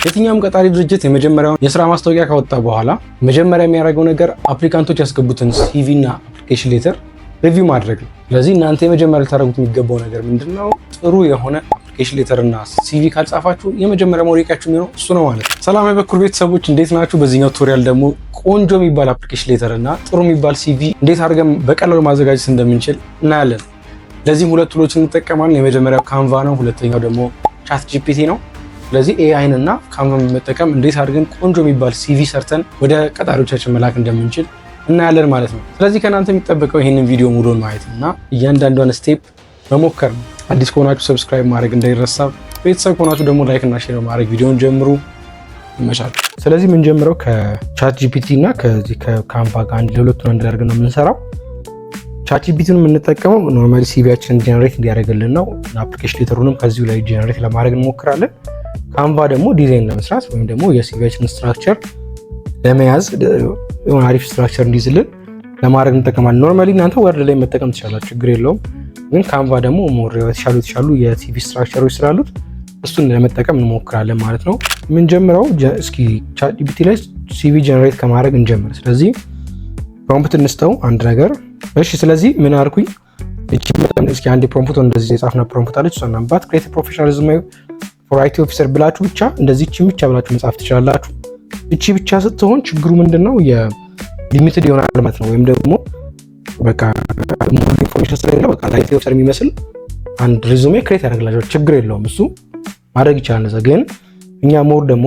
የትኛውም ቀጣሪ ድርጅት የመጀመሪያውን የስራ ማስታወቂያ ካወጣ በኋላ መጀመሪያ የሚያደርገው ነገር አፕሊካንቶች ያስገቡትን ሲቪ እና አፕሊኬሽን ሌተር ሪቪው ማድረግ ነው። ስለዚህ እናንተ የመጀመሪያ ልታደርጉት የሚገባው ነገር ምንድነው? ጥሩ የሆነ አፕሊኬሽን ሌተር እና ሲቪ ካልጻፋችሁ የመጀመሪያ መውደቂያችሁ የሚሆነው እሱ ነው ማለት ነው። ሰላም የበኩር ቤተሰቦች እንዴት ናችሁ? በዚህኛው ቱቶሪያል ደግሞ ቆንጆ የሚባል አፕሊኬሽን ሌተር እና ጥሩ የሚባል ሲቪ እንዴት አድርገን በቀላሉ ማዘጋጀት እንደምንችል እናያለን። ለዚህም ሁለት ቱሎችን እንጠቀማለን። የመጀመሪያው ካንቫ ነው፣ ሁለተኛው ደግሞ ቻት ጂፒቲ ነው። ስለዚህ ኤአይን እና ካንቫን በመጠቀም እንዴት አድርገን ቆንጆ የሚባል ሲቪ ሰርተን ወደ ቀጣሪዎቻችን መላክ እንደምንችል እናያለን ማለት ነው። ስለዚህ ከእናንተ የሚጠበቀው ይህንን ቪዲዮ ሙሉን ማየት እና እያንዳንዷን ስቴፕ መሞከር ነው። አዲስ ከሆናችሁ ሰብስክራይብ ማድረግ እንዳይረሳ፣ ቤተሰብ ከሆናችሁ ደግሞ ላይክ እና ሼር ማድረግ ቪዲዮን ጀምሩ። ይመሻል። ስለዚህ የምንጀምረው ከቻት ጂፒቲ እና ከካንቫ ጋር ለሁለቱን አንድ አድርገን ነው የምንሰራው። ቻት ጂፒቲን የምንጠቀመው ኖርማሊ ሲቪያችንን ጀነሬት እንዲያደርግልን ነው። አፕሊኬሽን ሌተሩንም ከዚሁ ላይ ጀነሬት ለማድረግ እንሞክራለን። ካንቫ ደግሞ ዲዛይን ለመስራት ወይም ደግሞ የሲቪያችንን ስትራክቸር ለመያዝ የሆነ አሪፍ ስትራክቸር እንዲይዝልን ለማድረግ እንጠቀማለን። ኖርማሊ እናንተ ወርድ ላይ መጠቀም ትችላላችሁ፣ ችግር የለውም። ግን ካንቫ ደግሞ ሞር የተሻሉ የሲቪ ስትራክቸሮች ስላሉት እሱን ለመጠቀም እንሞክራለን ማለት ነው። የምንጀምረው እስኪ ቻት ጂፒቲ ላይ ሲቪ ጀነሬት ከማድረግ እንጀምር። ስለዚህ ፕሮምፕት እንስተው አንድ ነገር። እሺ፣ ስለዚህ ምን አልኩኝ? እስኪ አንድ ፕሮምፕት እንደዚህ የጻፍና ፕሮምፕት አለች። እሷን አንባት ክሬቲቭ ፕሮፌሽናሊዝም ፎር አይቲ ኦፊሰር ብላችሁ ብቻ እንደዚህ እቺ ብቻ ብላችሁ መጻፍ ትችላላችሁ። እቺ ብቻ ስትሆን ችግሩ ምንድነው? የሊሚትድ ይሆናል ማለት ነው። ወይም ደግሞ በቃ ሙሉ ኢንፎርሜሽን ስለሌለ በቃ አይቲ ኦፊሰር የሚመስል አንድ ሪዙሜ ክሬት ያደርግላችሁ፣ ችግር የለውም። እሱ ማድረግ ይችላል። እንደዛ ግን እኛ ሞር ደግሞ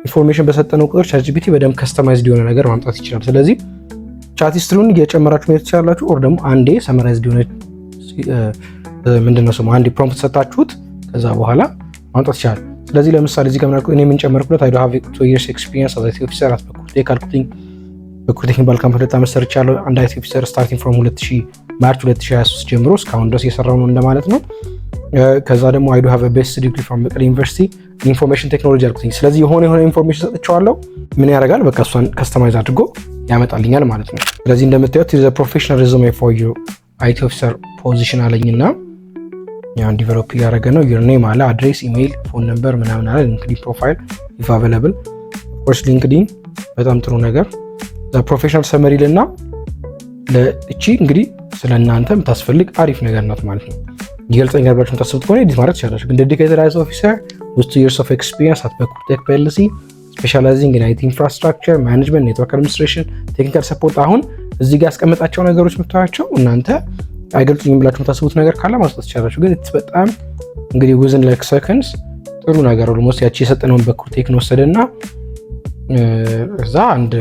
ኢንፎርሜሽን በሰጠነው ቁጥር ቻት ጂፒቲ በደንብ ከስተማይዝድ የሆነ ነገር ማምጣት ይችላል። ስለዚህ ቻት ሂስትሪውን እየጨመራችሁ መሄድ ትችላላችሁ። ኦር ደግሞ አንዴ ሰመራይዝድ የሆነ ምንድነው ስሙ አንዴ ፕሮምፕት ሰጣችሁት ከዛ በኋላ ማምጣት ይችላል። ስለዚህ ለምሳሌ እዚህ ጋር እኔ ምን ጨመርኩለት? አይ ዱ ሃቭ 2 years experience as IT officer at በኩርቴክ አልኩትኝ። በኩርቴክ ባል ካምፓኒ ለታመስ ሰርቻለሁ። አንድ IT officer starting from ማርች 2023 ጀምሮ እስካሁን ድረስ እየሰራው ነው እንደማለት ነው። ከዛ ደግሞ አይ ዱ ሃቭ a best degree from መቀሌ ዩኒቨርሲቲ ኢንፎርሜሽን ቴክኖሎጂ አልኩትኝ። ስለዚህ የሆነ ኢንፎርሜሽን ሰጥቼዋለሁ። ምን ያደርጋል? በቃ እሷን ከስተማይዝ አድርጎ ያመጣልኛል ማለት ነው። ስለዚህ እንደምታዩት is a professional resume for your IT officer position አለኝና ያን ዲቨሎፕ ያደረገ ነው። ዩር ኔም አለ፣ አድሬስ፣ ኢሜይል፣ ፎን ነምበር ምናምን አለ። ሊንክዲን ፕሮፋይል ኢፍ አቬለብል ኦፍ ኮርስ ሊንክዲን በጣም ጥሩ ነገር። ዘ ፕሮፌሽናል ሰመሪ ልና ለእቺ እንግዲህ ስለናንተ የምታስፈልግ አሪፍ ነገር ናት ማለት ነው። ይገልጸኛ ብላችሁ የምታስቡት ከሆነ ኤዲት ማድረግ ትችላላችሁ። ግን ዴዲኬትድ አይቲ ኦፊሰር with 2 years of experience at በኩርቴክ ፒኤልሲ ስፔሻላይዚንግ ኢን IT ኢንፍራስትራክቸር ማኔጅመንት ኔትወርክ አድሚኒስትሬሽን ቴክኒካል ሰፖርት። አሁን እዚህ ጋር ያስቀመጣቸው ነገሮች የምታዩቸው እናንተ አይገልጹኝም ብላችሁ የምታስቡት ነገር ካለ ማስጣት ትችላላችሁ። ግን በጣም እንግዲህ within like seconds ጥሩ ነገር ኦልሞስት ያቺ የሰጠነውን በኩርቴክ ነው ወሰደና እዛ አንድ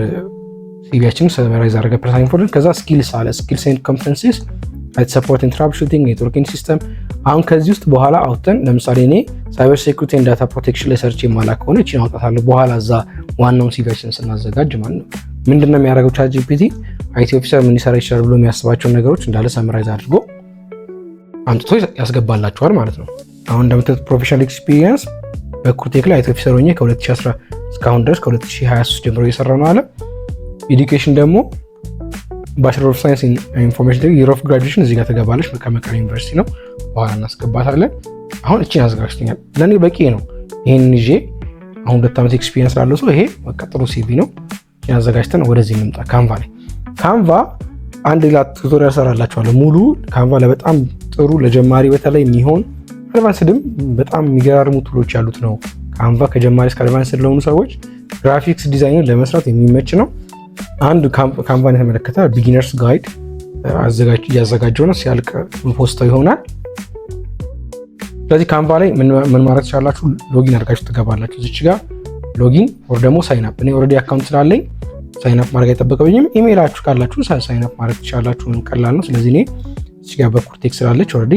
ሲቪያችንን ሰመራይዝ አደረገ። ፐርሰናል ኢንፎርሜሽን ከዛ ስኪልስ አለ፣ ስኪልስ ኤንድ ኮምፒተንሲስ አት ሰፖርት ኤንድ ትራብል ሹቲንግ ኔትወርኪንግ ሲስተም። አሁን ከዚህ ውስጥ በኋላ አውጥተን ለምሳሌ እኔ ሳይበር ሴኩሪቲ ኤንድ ዳታ ፕሮቴክሽን ላይ ሰርች የማላክ ከሆነ እቺን አውጣታለሁ በኋላ እዛ ዋናውን ሲቪያችንን ስናዘጋጅ ማለት ነው። ምንድነው የሚያደርገው ቻት ጂፒቲ አይቲ ኦፊሰር ምን ሊሰራ ይችላል ብሎ የሚያስባቸውን ነገሮች እንዳለ ሰመራይዝ አድርጎ አምጥቶ ያስገባላችኋል ማለት ነው። አሁን እንደምታዩት ፕሮፌሽናል ኤክስፒሪየንስ በኩርቴክ ላይ አይቲ ኦፊሰር ሆኜ ከ2010 እስካሁን ድረስ ከ2023 ጀምሮ እየሰራ ነው አለ። ኤዱኬሽን ደግሞ ባችለር ኦፍ ሳይንስ ኢን ኢንፎርሜሽን ቴክኖሎጂ ይር ኦፍ ግራጁዌሽን እዚህ ጋር ተገባለች ከመቀሌ ዩኒቨርሲቲ ነው። በኋላ እናስገባታለን። አሁን እቺን አዘጋጅተኛል፣ ለኔ በቂ ነው። ይሄን ይዤ አሁን 2 ዓመት ኤክስፒሪየንስ ላለው ሰው ይሄ በቃ ጥሩ ሲቪ ነው። ያዘጋጅተን ወደዚህ እንምጣ። ካንቫ ላይ ካንቫ አንድ ሌላ ቱቶሪያል ሰራላችኋለሁ ሙሉ ካንቫ ለበጣም ጥሩ ለጀማሪ በተለይ የሚሆን አድቫንስድም በጣም የሚገራርሙ ቱሎች ያሉት ነው። ካንቫ ከጀማሪ እስከ አድቫንስድ ለሆኑ ሰዎች ግራፊክስ ዲዛይን ለመስራት የሚመች ነው። አንድ ካንቫን የተመለከተ ቢጊነርስ ጋይድ እያዘጋጀው ነው፣ ሲያልቅ ፖስተው ይሆናል። ስለዚህ ካንቫ ላይ ምን ማድረግ ትችላላችሁ? ሎጊን አድርጋችሁ ትገባላችሁ። እዚች ጋር ሎጊን ወር ደግሞ ሳይን አፕ። እኔ ኦልሬዲ አካውንት ስላለኝ ሳይን አፕ ማድረግ አይጠበቅብኝም። ኢሜይላችሁ ካላችሁ ሳይን አፕ ማድረግ ትችላላችሁ፣ ቀላል ነው። ስለዚህ እኔ እዚህ ጋር በኩርቴክ ስላለች ኦልሬዲ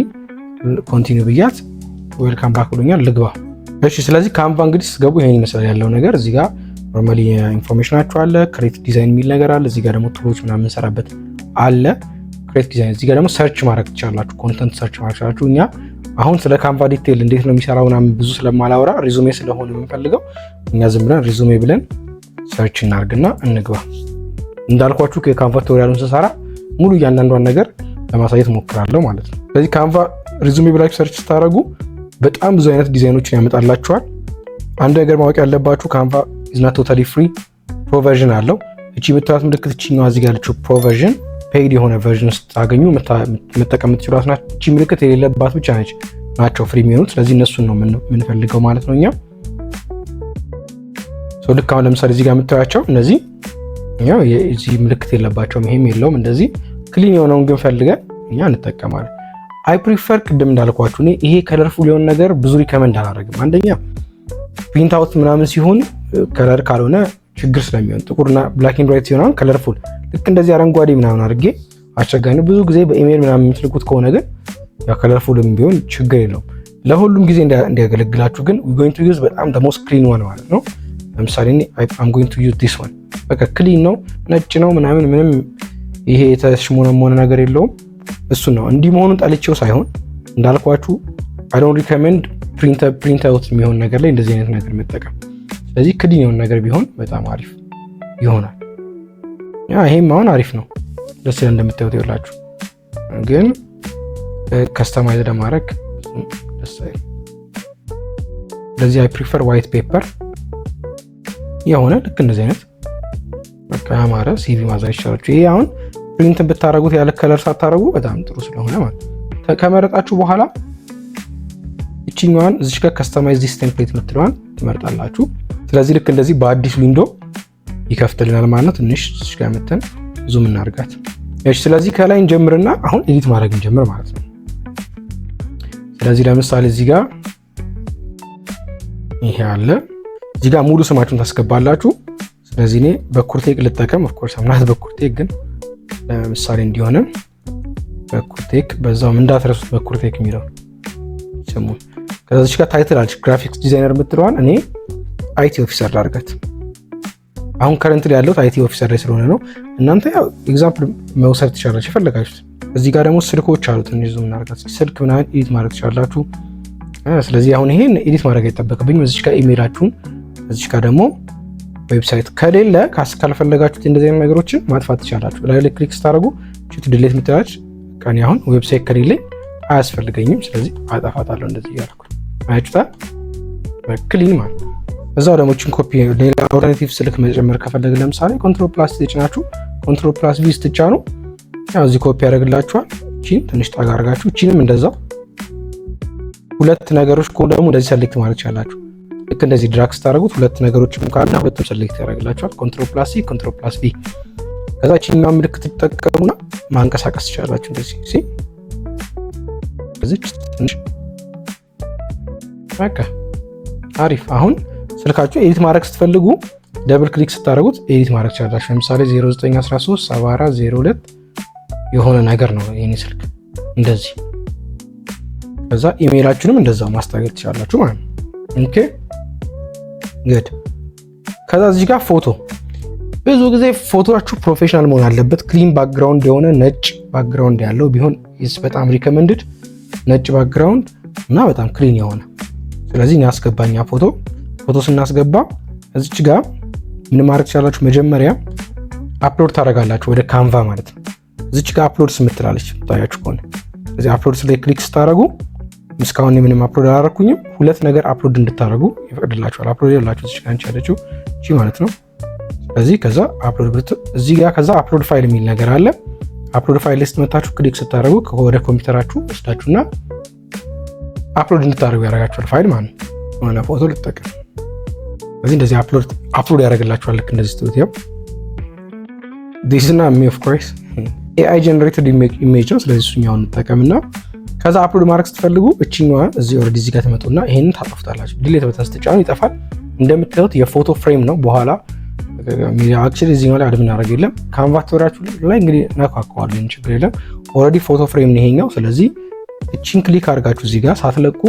ኮንቲኒው ብያት ዌልካም ባክ ብሎኛል፣ ልግባ። እሺ፣ ስለዚህ ካንቫ እንግዲህ ስገቡ ይሄን ይመስላል ያለው ነገር። እዚህ ጋር ኖርማሊ ኢንፎርሜሽናችሁ አለ፣ ክሬት ዲዛይን የሚል ነገር አለ። እዚህ ጋር ደግሞ ቱሎች ምናምን እንሰራበት አለ፣ ክሬት ዲዛይን። እዚህ ጋር ደግሞ ሰርች ማድረግ ትችላላችሁ፣ ኮንተንት ሰርች ማድረግ ትችላላችሁ። እኛ አሁን ስለ ካንቫ ዲቴል እንዴት ነው የሚሰራው ምናምን ብዙ ስለማላወራ ሪዙሜ ስለሆነ የምንፈልገው እኛ ዝም ብለን ሪዙሜ ብለን ሰርች እናርግና እንግባ። እንዳልኳችሁ ከካንቫ ቱቶሪያሉን ስሰራ ሙሉ እያንዳንዷን ነገር ለማሳየት ሞክራለሁ ማለት ነው። ስለዚህ ካንቫ ሪዙሜ ብላችሁ ሰርች ስታደርጉ በጣም ብዙ አይነት ዲዛይኖችን ያመጣላችኋል። አንድ ነገር ማወቅ ያለባችሁ ካንቫ ኢዝ ናት ቶታሊ ፍሪ፣ ፕሮቨርዥን አለው። እቺ የምታዩት ምልክት እቺኛዋ እዚህ ጋር ያለችው ፕሮቨርዥን ፔይድ የሆነ ቨርዥን ስታገኙ መጠቀም የምትችሏት ናት። እቺ ምልክት የሌለባት ብቻ ናቸው ፍሪ የሚሆኑት። ስለዚህ እነሱን ነው የምንፈልገው ማለት ነው እኛ። ልክ አሁን ለምሳሌ እዚህ ጋር የምታያቸው እነዚህ የዚህ ምልክት የለባቸውም፣ ይሄም የለውም። እንደዚህ ክሊን የሆነውን ግን ፈልገን እኛ እንጠቀማለን። አይ ፕሪፈር ቅድም እንዳልኳችሁ እኔ ይሄ ከለርፉል የሆነ ነገር ብዙ ሪከመንድ አላደርግም። አንደኛ ፕሪንት አውት ምናምን ሲሆን ከለር ካልሆነ ችግር ስለሚሆን፣ ጥቁርና ብላክ ኤንድ ዋይት ሲሆን ከለርፉል ልክ እንደዚህ አረንጓዴ ምናምን አድርጌ አስቸጋሪ ነው። ብዙ ጊዜ በኢሜል ምናምን የምትልኩት ከሆነ ግን ያው ከለርፉልም ቢሆን ችግር የለውም። ለሁሉም ጊዜ እንዲያገለግላችሁ ግን we going to use በጣም the most clean one ማለት ነው። ለምሳሌ እኔ I'm going to use this one በቃ ክሊን ነው፣ ነጭ ነው ምናምን፣ ምንም ይሄ የተሽሞነሞነ ነገር የለውም። እሱ ነው እንዲህ መሆኑን ጠልቼው ሳይሆን እንዳልኳችሁ I don't recommend ፕሪንት አውት የሚሆን ነገር ላይ እንደዚህ አይነት ነገር መጠቀም። ስለዚህ ክሊን የሆነ ነገር ቢሆን በጣም አሪፍ ይሆናል። ይሄም አሁን አሪፍ ነው፣ ደስ ይላል እንደምታዩት ይላችሁ። ግን ከስተማይዝ ለማድረግ ደስ አይልም። ስለዚህ አይ ፕሪፈር ዋይት ፔፐር የሆነ ልክ እንደዚህ አይነት በቃ ያማረ ሲቪ ማዘር ይችላችሁ። ይሄ አሁን ፕሪንት ብታረጉት ያለ ከለር ሳታረጉ በጣም ጥሩ ስለሆነ ማለት ከመረጣችሁ በኋላ እቺኛዋን እዚህ ጋር ከስተማይዝ ዲስ ቴምፕሌት የምትለዋን ትመርጣላችሁ። ስለዚህ ልክ እንደዚህ በአዲስ ዊንዶ ይከፍትልናል ማለት ነው። ትንሽ እዚህ ጋር መተን ዙም እናርጋት። እሺ ስለዚህ ከላይ እንጀምርና አሁን ኤዲት ማድረግ እንጀምር ማለት ነው። ስለዚህ ለምሳሌ እዚህ ጋር ይሄ አለ፣ እዚህ ጋር ሙሉ ስማችሁን ታስገባላችሁ። ስለዚህ እኔ በኩርቴክ ልጠቀም። ኦፍ ኮርስ አምናት በኩርቴክ ግን ለምሳሌ እንዲሆነ በኩርቴክ በዛውም እንዳትረሱት በኩርቴክ የሚለው ስሙ። ከዚህ ጋር ታይትል አለች ግራፊክስ ዲዛይነር የምትለዋን እኔ አይቲ ኦፊሰር ላድርጋት። አሁን ከረንት ላይ ያለው አይቲ ኦፊሰር ላይ ስለሆነ ነው። እናንተ ያው ኤግዛምፕል መውሰድ ትችላላችሁ የፈለጋችሁት። እዚህ ጋር ደግሞ ስልኮች አሉት እንይዙ እናርጋት። ስልክ ምናምን ኤዲት ማድረግ ትችላላችሁ። ስለዚህ አሁን ይሄን ኤዲት ማድረግ አይጠበቅብኝም። እዚህ ጋር ኢሜይላችሁን፣ እዚህ ጋር ደግሞ ዌብሳይት ከሌለ ካልፈለጋችሁት እንደዚህ አይነት ነገሮችን ማጥፋት ትችላላችሁ። ላይ ክሊክ ስታደርጉ ቺት ዲሌት ምትላች ካኒ አሁን ዌብሳይት ከሌለ አያስፈልገኝም። ስለዚህ አጠፋታለሁ እንደዚህ እያደረኩ አያችሁታ ክሊን ማለት ነው። በዛው ደግሞ ቺን ኮፒ ሌላ ኦልተርናቲቭ ስልክ መጨመር ከፈለግን ለምሳሌ ኮንትሮል ፕላስ ተጭናችሁ ኮንትሮል ፕላስ ቪ ስትጫኑ ያው እዚህ ኮፒ ያደርግላችኋል። ቺን ትንሽ ጠጋ አድርጋችሁ ቺንም እንደዛው ሁለት ነገሮች ኮ ደግሞ እንደዚህ ሰሌክት ማለት ይችላልላችሁ። ልክ እንደዚህ ድራግ ስታደርጉት ሁለት ነገሮችም ካለ ሁለቱም ሰሌክት ያደርግላችኋል። ኮንትሮል ፕላስ ሲ ኮንትሮል ፕላስ ቪ ከዛ ቺን ምልክት ተጠቀሙና ማንቀሳቀስ ትችላላችሁ እንደዚህ ሲ እዚህ ትንሽ በቃ አሪፍ። አሁን ስልካችሁ ኤዲት ማድረግ ስትፈልጉ ደብል ክሊክ ስታደርጉት ኤዲት ማድረግ ትችላላችሁ። ለምሳሌ 0913 7402 የሆነ ነገር ነው የኔ ስልክ እንደዚህ። ከዛ ኢሜይላችሁንም እንደዛው ማስተካከል ትችላላችሁ ማለት ነው። ኦኬ ጉድ። ከዛ እዚህ ጋር ፎቶ፣ ብዙ ጊዜ ፎቶአችሁ ፕሮፌሽናል መሆን አለበት። ክሊን ባክግራውንድ የሆነ ነጭ ባክግራውንድ ያለው ቢሆን በጣም ሪከመንድድ፣ ነጭ ባክግራውንድ እና በጣም ክሊን የሆነ። ስለዚህ እኔ አስገባኛ ፎቶ ስናስገባ እዚች ጋር ምን ማድረግ ትችላላችሁ? መጀመሪያ አፕሎድ ታደርጋላችሁ ወደ ካንቫ ማለት ነው። እዚች ጋር አፕሎድስ የምትላለች ታያችሁ ከሆነ እዚህ አፕሎድስ ላይ ክሊክ ስታደርጉ እስካሁን ምንም አፕሎድ አላደረኩኝም። ሁለት ነገር አፕሎድ እንድታደርጉ ይፈቅድላችኋል። አፕሎድ ያላችሁ እዚች ጋር ያለችው እቺ ማለት ነው። ስለዚህ ከዛ አፕሎድ እዚህ ጋር ከዛ አፕሎድ ፋይል የሚል ነገር አለ። አፕሎድ ፋይል ላይ ስትመታችሁ ክሊክ ስታደርጉ ወደ ኮምፒውተራችሁ ወስዳችሁና አፕሎድ እንድታደርጉ ያደርጋችኋል ፋይል ማለት ነው። ሆነ ፎቶ ልትጠቀም ስለዚህ እንደዚህ አፕሎድ ያደርግላችኋል። ልክ እንደዚህ ስትሉት ያው this is not me of course AI generated image ነው። ስለዚህ እሱኛውን እንጠቀምና ከዛ አፕሎድ ማድረግ ስትፈልጉ እቺኛዋ እዚህ ኦልሬዲ እዚህ ጋር ተመጡና ይሄንን ታጠፉታላችሁ። ዲሌት በተን ስትጫኑ ይጠፋል። እንደምታዩት የፎቶ ፍሬም ነው። በኋላ አክቹሊ እዚህኛው ላይ አድምን አደረግ የለም ካንቫ ተወራችሁ ላይ እንግዲህ ነካካዋለን፣ ችግር የለም። ኦልሬዲ ፎቶ ፍሬም ነው ይሄኛው። ስለዚህ እቺን ክሊክ አድርጋችሁ እዚህ ጋር ሳትለቁ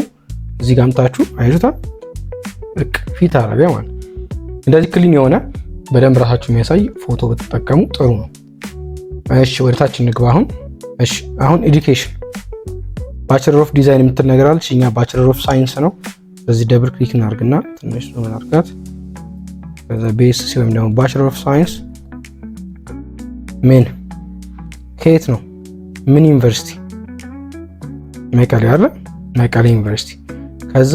እዚህ ጋር አምጣችሁ አይዙታ ፊት አረቢያ ማለት እንደዚህ ክሊን የሆነ በደንብ ራሳችሁ የሚያሳይ ፎቶ ብትጠቀሙ ጥሩ ነው። እሺ ወደ ታች እንግባ። አሁን ኤዱኬሽን ባችለር ኦፍ ዲዛይን የምትል ነገር አለች። እኛ ባችለር ኦፍ ሳይንስ ነው። ስለዚህ ደብል ክሊክ እናርግና ትንሽ ነው እናርጋት። ከዛ ቤኤስሲ ወይም ደግሞ ባችለር ኦፍ ሳይንስ ምን ከየት ነው? ምን ዩኒቨርሲቲ? መቀሌ አይደል? መቀሌ ዩኒቨርሲቲ። ከዛ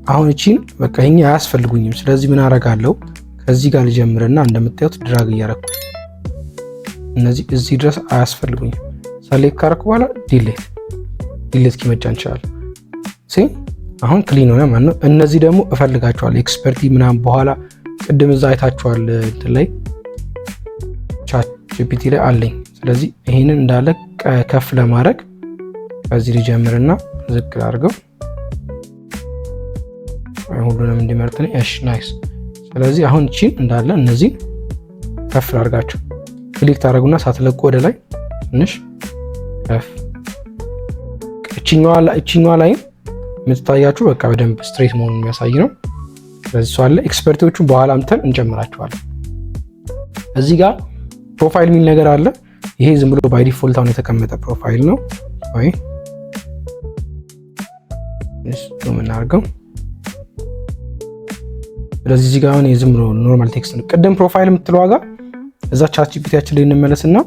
አሁን እቺን በቃ ይሄኛ አያስፈልጉኝም። ስለዚህ ምን አደርጋለሁ ከዚህ ጋር ልጀምርና እንደምታዩት ድራግ እያደረኩት እነዚህ እዚህ ድረስ አያስፈልጉኝም። ሰሌክት ካደረኩ በኋላ ዲሌት ኪመጫን እንችላለን። አሁን ክሊን ሆነ ማለት ነው። እነዚህ ደግሞ እፈልጋቸዋለሁ ኤክስፐርቲ ምናምን በኋላ ቅድም እዛ አይታችኋል እንትን ላይ ቻት ጂፒቲ ላይ አለኝ። ስለዚህ ይሄንን እንዳለ ከፍ ለማድረግ ከዚህ ልጀምርና ዝቅ አድርገው ሁሉንም እንዲመርጥ ነው። እሺ ናይስ። ስለዚህ አሁን እቺን እንዳለ እነዚህ ከፍ አድርጋቸው ክሊክ ታደርጉና ሳትለቁ ወደ ላይ ትንሽ ከፍ እቺኛዋ ላይ የምትታያችሁ በቃ በደንብ ስትሬት መሆኑን የሚያሳይ ነው። ስለዚህ እሷ አለ ኤክስፐርቲዎቹን በኋላ አምጥተን እንጨምራቸዋለን። እዚህ ጋር ፕሮፋይል የሚል ነገር አለ። ይሄ ዝም ብሎ ባይ ዲፎልት አሁን የተቀመጠ ፕሮፋይል ነው ወይ እሱ ምናርገው። ስለዚህ እዚህ ጋር አሁን ዝም ብሎ ኖርማል ቴክስት ነው። ቅድም ፕሮፋይል የምትለው ዋጋ እዛ ቻት ጂፒቲያችን ላይ እንመለስና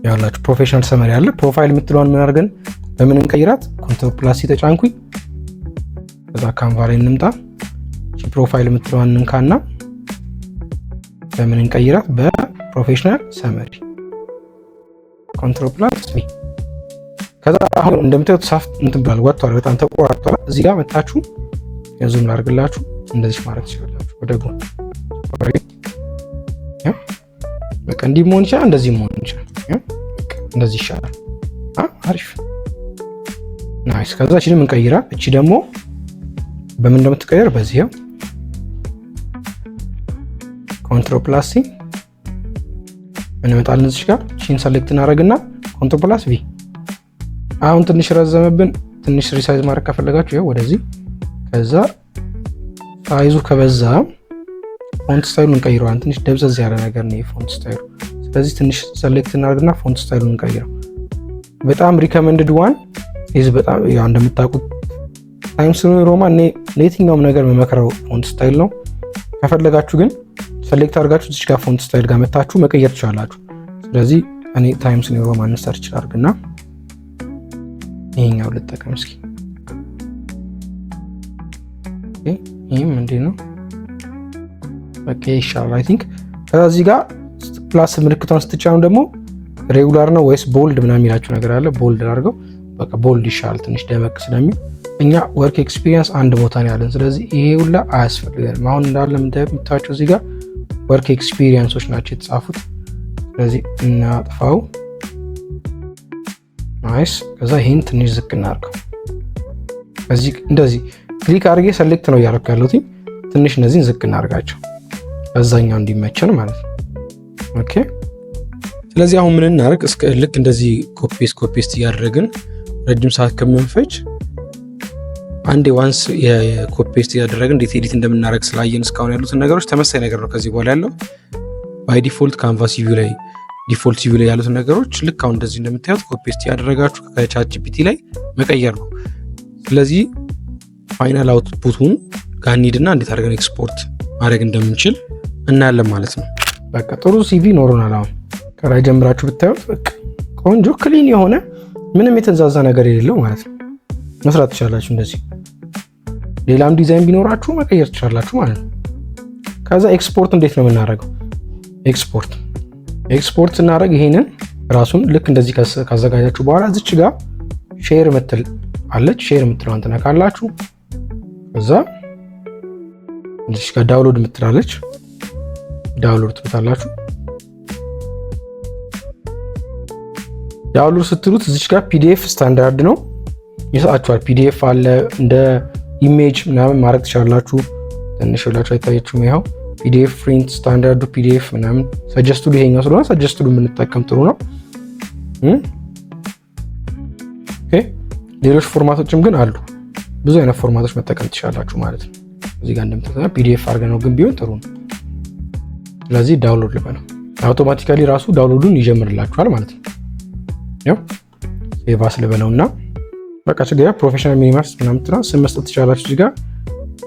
ያላችሁ ፕሮፌሽናል ሰመሪ አለ። ፕሮፋይል የምትለዋን ምን አድርገን በምን እንቀይራት? ኮንትሮል ፕላስ ተጫንኩኝ። ከዛ ካንቫ ላይ እንምጣ። እቺ ፕሮፋይል የምትለዋን እንካና በምን እንቀይራት? በፕሮፌሽናል ሰመሪ ኮንትሮል ፕላስ ቪ። ከዛ አሁን እንደምታዩት ሳፍት እንትን ብሏል፣ ወጥቷል፣ በጣም ተቆራርጧል። እዚህ ጋር መታችሁ ዙም ላድርግላችሁ። እንደዚህ ማድረግ ትችላላችሁ ወደ ጎን። በቃ እንዲህ መሆን ይችላል፣ እንደዚህ መሆን ይችላል። እንደዚህ ይሻላል። አሪፍ ናይስ። ከዛ እቺንም እንቀይራ። እቺ ደግሞ በምን እንደምትቀየር በዚህ ነው ኮንትሮል ፕላስ ሲ እንመጣለን። እዚህ ጋር እቺን ሰሌክት እናደርግና ኮንትሮል ፕላስ ቪ። አሁን ትንሽ ረዘመብን። ትንሽ ሪሳይዝ ማድረግ ከፈለጋችሁ ይሄ ወደዚህ። ከዛ ሳይዙ ከበዛ ፎንት ስታይሉን እንቀይረዋለን። ትንሽ ደብዘዝ ያለ ነገር ነው የፎንት ስታይሉ። ስለዚህ ትንሽ ሰሌክት እናደርግና ፎንት ስታይሉን እንቀይረው። በጣም ሪከመንድድ ዋን ኢዝ በጣም ያው እንደምታውቁት ታይምስ ኒው ሮማን ለየትኛውም ነገር መመክረው ፎንት ስታይል ነው። ከፈለጋችሁ ግን ሰሌክት አድርጋችሁ እዚህ ጋር ፎንት ስታይል ጋር መታችሁ መቀየር ትችላላችሁ። ስለዚህ እኔ ታይምስ ኒው ሮማን ሰርች አድርግና ይሄኛው ልጠቀም እስኪ። ይሄም እንዴት ነው? ኦኬ ይሻላል አይ ቲንክ። ከዛ እዚህ ጋር ፕላስ ምልክቷን ስትጫኑ ደግሞ ሬጉላር ነው ወይስ ቦልድ ምናምን የሚላችሁ ነገር አለ። ቦልድ አድርገው በቃ ቦልድ ይሻላል ትንሽ ደመቅ ስለሚል። እኛ ወርክ ኤክስፒሪየንስ አንድ ቦታ ነው ያለን። ስለዚህ ይሄ ሁላ አያስፈልገንም። አሁን እንዳለ የምታዩቸው እዚህ ጋር ወርክ ኤክስፒሪየንሶች ናቸው የተጻፉት። ስለዚህ እናጥፋው። ናይስ። ከዛ ይሄን ትንሽ ዝቅ እናድርገው። ከዚህ እንደዚህ ክሊክ አድርጌ ሰሌክት ነው እያደረኩ ያለሁት። ትንሽ እነዚህን ዝቅ እናድርጋቸው በዛኛው እንዲመቸን ማለት ነው። ኦኬ። ስለዚህ አሁን ምን እናደርግ? እስከ ልክ እንደዚህ ኮፒስት እያደረግን ረጅም ሰዓት ከምንፈጅ አንዴ ዋንስ የኮፒስት እያደረግን እንዴት ኤዲት እንደምናደርግ ስላየን እስካሁን ያሉትን ነገሮች ተመሳሳይ ነገር ነው ከዚህ በኋላ ያለው። ባይ ዲፎልት ካንቫስ ቪው ላይ ዲፎልት ቪው ላይ ያሉትን ነገሮች ልክ አሁን እንደዚህ እንደምታዩት ኮፒስት እያደረጋችሁ ከቻት ጂፒቲ ላይ መቀየር ነው። ስለዚህ ፋይናል አውትፑቱን ጋር እንሂድና እንዴት አድርገን ኤክስፖርት ማድረግ እንደምንችል እናያለን ማለት ነው። በቃ ጥሩ ሲቪ ኖሮናል። አሁን ከላይ ጀምራችሁ ብታዩት በቃ ቆንጆ ክሊን የሆነ ምንም የተንዛዛ ነገር የሌለው ማለት ነው መስራት ትችላላችሁ። እንደዚህ ሌላም ዲዛይን ቢኖራችሁ መቀየር ትችላላችሁ ማለት ነው። ከዛ ኤክስፖርት እንዴት ነው የምናደርገው? ኤክስፖርት ስናደርግ ይሄንን ራሱን ልክ እንደዚህ ካዘጋጃችሁ በኋላ እዚች ጋር ሼር ምትል አለች። ሼር ምትለዋን ትነካላችሁ። ከዛ እዚች ጋር ዳውንሎድ ምትላለች። ዳውንሎድ ትሉታላችሁ። ዳውንሎድ ስትሉት እዚች ጋር ፒዲኤፍ ስታንዳርድ ነው ይሰጣችኋል። ፒዲኤፍ አለ እንደ ኢሜጅ ምናምን ማድረግ ትችላላችሁ። ትንሽ ብላችሁ አይታያችሁም? ይኸው ፒዲኤፍ ፕሪንት ስታንዳርዱ ፒዲኤፍ ምናምን ሰጀስቱዱ ይሄኛው ስለሆነ ሰጀስቱዱ የምንጠቀም ጥሩ ነው። ኦኬ። ሌሎች ፎርማቶችም ግን አሉ። ብዙ አይነት ፎርማቶች መጠቀም ትችላላችሁ ማለት ነው። እዚህ ጋር እንደምታዩት ፒዲኤፍ አድርገን ነው ግን ቢሆን ጥሩ ነው። ስለዚህ ዳውንሎድ ልበለው አውቶማቲካሊ ራሱ ዳውንሎዱን ይጀምርላችኋል ማለት ነው። ያው ሴቫስ ልበለውና በቃ ችግር ፕሮፌሽናል ሚኒማስ ምናምን ትራ ስም መስጠት ትችላላችሁ። እዚህ ጋር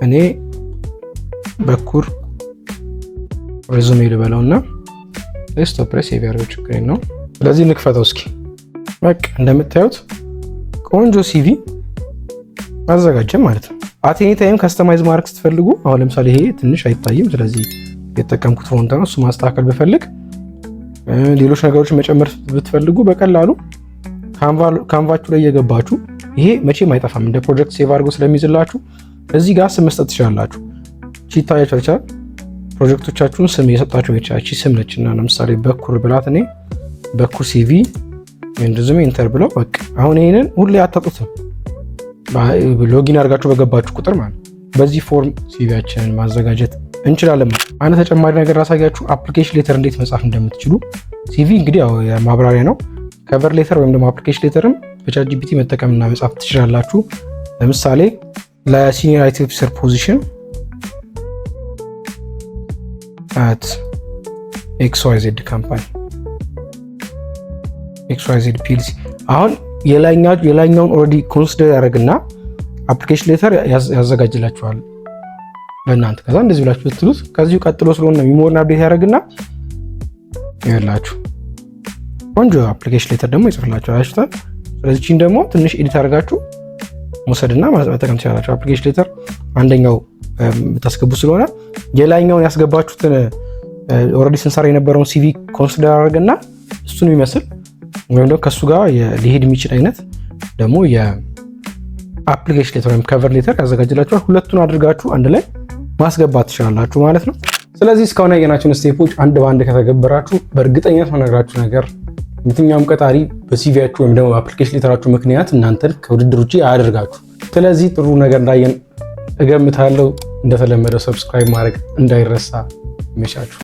እኔ በኩር ሬዙሜ ልበለውና ስቶፕ ፕሬስ ሴቭ ያደርገው ችግር ነው። ስለዚህ እንክፈተው እስኪ። በቃ እንደምታዩት ቆንጆ ሲቪ አዘጋጀን ማለት ነው። አት ኤኒ ታይም ከስተማይዝ ማድረግ ስትፈልጉ አሁን ለምሳሌ ይሄ ትንሽ አይታይም፣ ስለዚህ የተጠቀምኩት ፎንት ነው። እሱ ማስተካከል ብፈልግ ሌሎች ነገሮችን መጨመር ብትፈልጉ በቀላሉ ካንቫችሁ ላይ እየገባችሁ ይሄ መቼም አይጠፋም እንደ ፕሮጀክት ሴቭ አድርጎ ስለሚይዝላችሁ እዚህ ጋር ስም መስጠት ትችላላችሁ። እቺ ታያችሁ ፕሮጀክቶቻችሁን ስም እየሰጣችሁ ብቻ እቺ ስም ነች እና ለምሳሌ በኩር ብላት እኔ በኩር ሲቪ እንደዚህ ኢንተር ብለው በቃ አሁን ይሄንን ሁሌ አታጡትም። ሎጊን አድርጋችሁ በገባችሁ ቁጥር ማለት በዚህ ፎርም ሲቪያችንን ማዘጋጀት እንችላለን። አንድ ተጨማሪ ነገር ላሳያችሁ፣ አፕሊኬሽን ሌተር እንዴት መጻፍ እንደምትችሉ። ሲቪ እንግዲህ ያው ማብራሪያ ነው። ከቨር ሌተር ወይም ደግሞ አፕሊኬሽን ሌተርም በቻትጂፒቲ መጠቀምና መጻፍ ትችላላችሁ። ለምሳሌ ለሲኒየር አይቲ ኦፊሰር ፖዚሽን at XYZ ካምፓኒ XYZ PLC አሁን የላይኛውን ኦልሬዲ ኮንሲደር ያደርግና አፕሊኬሽን ሌተር ያዘጋጅላችኋል ለእናንተ። ከዛ እንደዚህ ብላችሁ ብትሉት ከዚሁ ቀጥሎ ስለሆነ ሚሞሪን አፕዴት ያደርግና ይላችሁ ቆንጆ አፕሊኬሽን ሌተር ደግሞ ይጽፍላችኋል አይሽታ። ስለዚህ እቺን ደግሞ ትንሽ ኤዲት አድርጋችሁ መውሰድና መጠቀም ትችላላችሁ። አፕሊኬሽን ሌተር አንደኛው ታስገቡ ስለሆነ የላይኛውን ያስገባችሁትን ኦልሬዲ ስንሰራ የነበረውን ሲቪ ኮንሲደር አድርገና እሱን የሚመስል ወይም ደግሞ ከሱ ጋር ሊሄድ የሚችል አይነት ደግሞ የአፕሊኬሽን ሌተር ወይም ከቨር ሌተር ያዘጋጅላችኋል። ሁለቱን አድርጋችሁ አንድ ላይ ማስገባት ትችላላችሁ ማለት ነው። ስለዚህ እስካሁን ያየናቸውን ስቴፖች አንድ በአንድ ከተገበራችሁ በእርግጠኝነት መነግራችሁ ነገር የትኛውም ቀጣሪ በሲቪያችሁ ወይም ደግሞ በአፕሊኬሽን ሌተራችሁ ምክንያት እናንተን ከውድድር ውጪ አያደርጋችሁ። ስለዚህ ጥሩ ነገር እንዳየን እገምታለሁ። እንደተለመደው ሰብስክራይብ ማድረግ እንዳይረሳ። ይመቻችሁ።